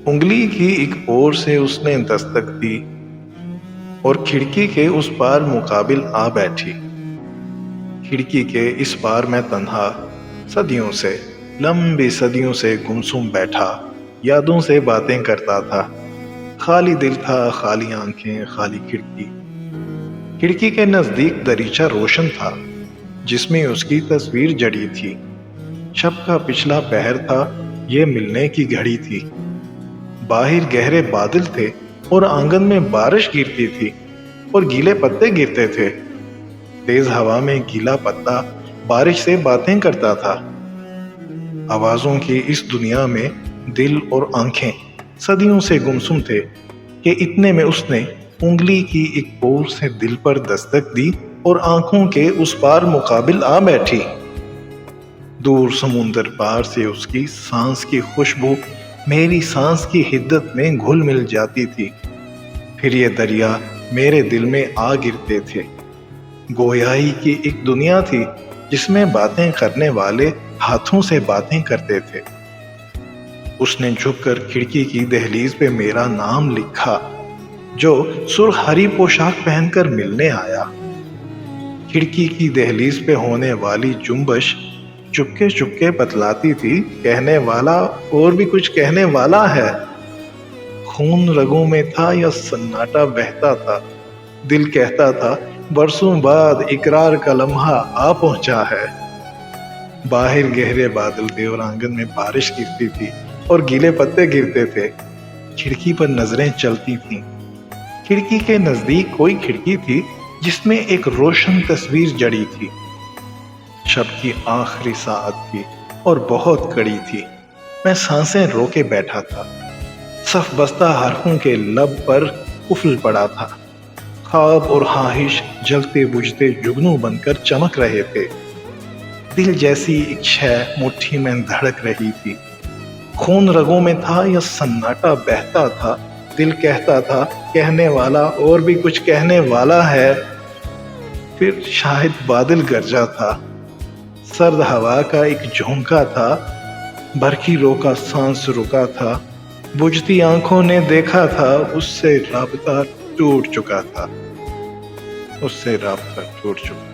انگلی کی ایک اور سے اس نے دستک دی اور کھڑکی کے اس پار مقابل آ بیٹھی۔ کھڑکی کے اس پار میں تنہا، صدیوں سے، لمبی صدیوں سے گمسم بیٹھا، یادوں سے باتیں کرتا تھا۔ خالی دل تھا، خالی آنکھیں، خالی کھڑکی۔ کھڑکی کے نزدیک دریچہ روشن تھا جس میں اس کی تصویر جڑی تھی۔ شب کا پچھلا پہر تھا، یہ ملنے کی گھڑی تھی۔ باہر گہرے بادل تھے اور آنگن میں بارش گرتی تھی اور گیلے پتے گرتے تھے۔ تیز ہوا میں گیلا پتا بارش سے باتیں کرتا تھا۔ آوازوں کی اس دنیا میں دل اور آنکھیں صدیوں سے گمسم تھے کہ اتنے میں اس نے انگلی کی ایک اور سے دل پر دستک دی اور آنکھوں کے اس پار مقابل آ بیٹھی۔ دور سمندر پار سے اس کی سانس کی خوشبو میری سانس کی حدت میں گھل مل جاتی تھی۔ پھر یہ دریا میرے دل میں آ گرتے تھے۔ گویائی کی ایک دنیا تھی جس میں باتیں کرنے والے ہاتھوں سے باتیں کرتے تھے۔ اس نے جھک کر کھڑکی کی دہلیز پہ میرا نام لکھا جو سرخ ہری پوشاک پہن کر ملنے آیا۔ کھڑکی کی دہلیز پہ ہونے والی جنبش چپکے چپکے بتلاتی تھی، کہنے والا اور بھی کچھ کہنے والا ہے۔ خون رگوں میں تھا یا سناٹا بہتا تھا، دل کہتا تھا برسوں بعد اقرار کا لمحہ آ پہنچا ہے۔ باہر گہرے بادل تھے اور آنگن میں بارش گرتی تھی اور گیلے پتے گرتے تھے۔ کھڑکی پر نظریں چلتی تھیں۔ کھڑکی کے نزدیک کوئی کھڑکی تھی جس میں ایک روشن تصویر جڑی تھی۔ شب کی آخری ساعت تھی اور بہت کڑی تھی۔ میں سانسیں روکے بیٹھا تھا۔ صف بستہ حرفوں کے لب پر قفل پڑا تھا۔ خواب اور خواہش جلتے بجھتے جگنو بن کر چمک رہے تھے۔ دل جیسی ایک شے مٹھی میں دھڑک رہی تھی۔ خون رگوں میں تھا یا سناٹا بہتا تھا، دل کہتا تھا کہنے والا اور بھی کچھ کہنے والا ہے۔ پھر شاید بادل گرجا تھا، سرد ہوا کا ایک جھونکا تھا، برقی روکا سانس رکا تھا۔ بجھتی آنکھوں نے دیکھا تھا اس سے رابطہ ٹوٹ چکا تھا، اس سے رابطہ ٹوٹ چکا۔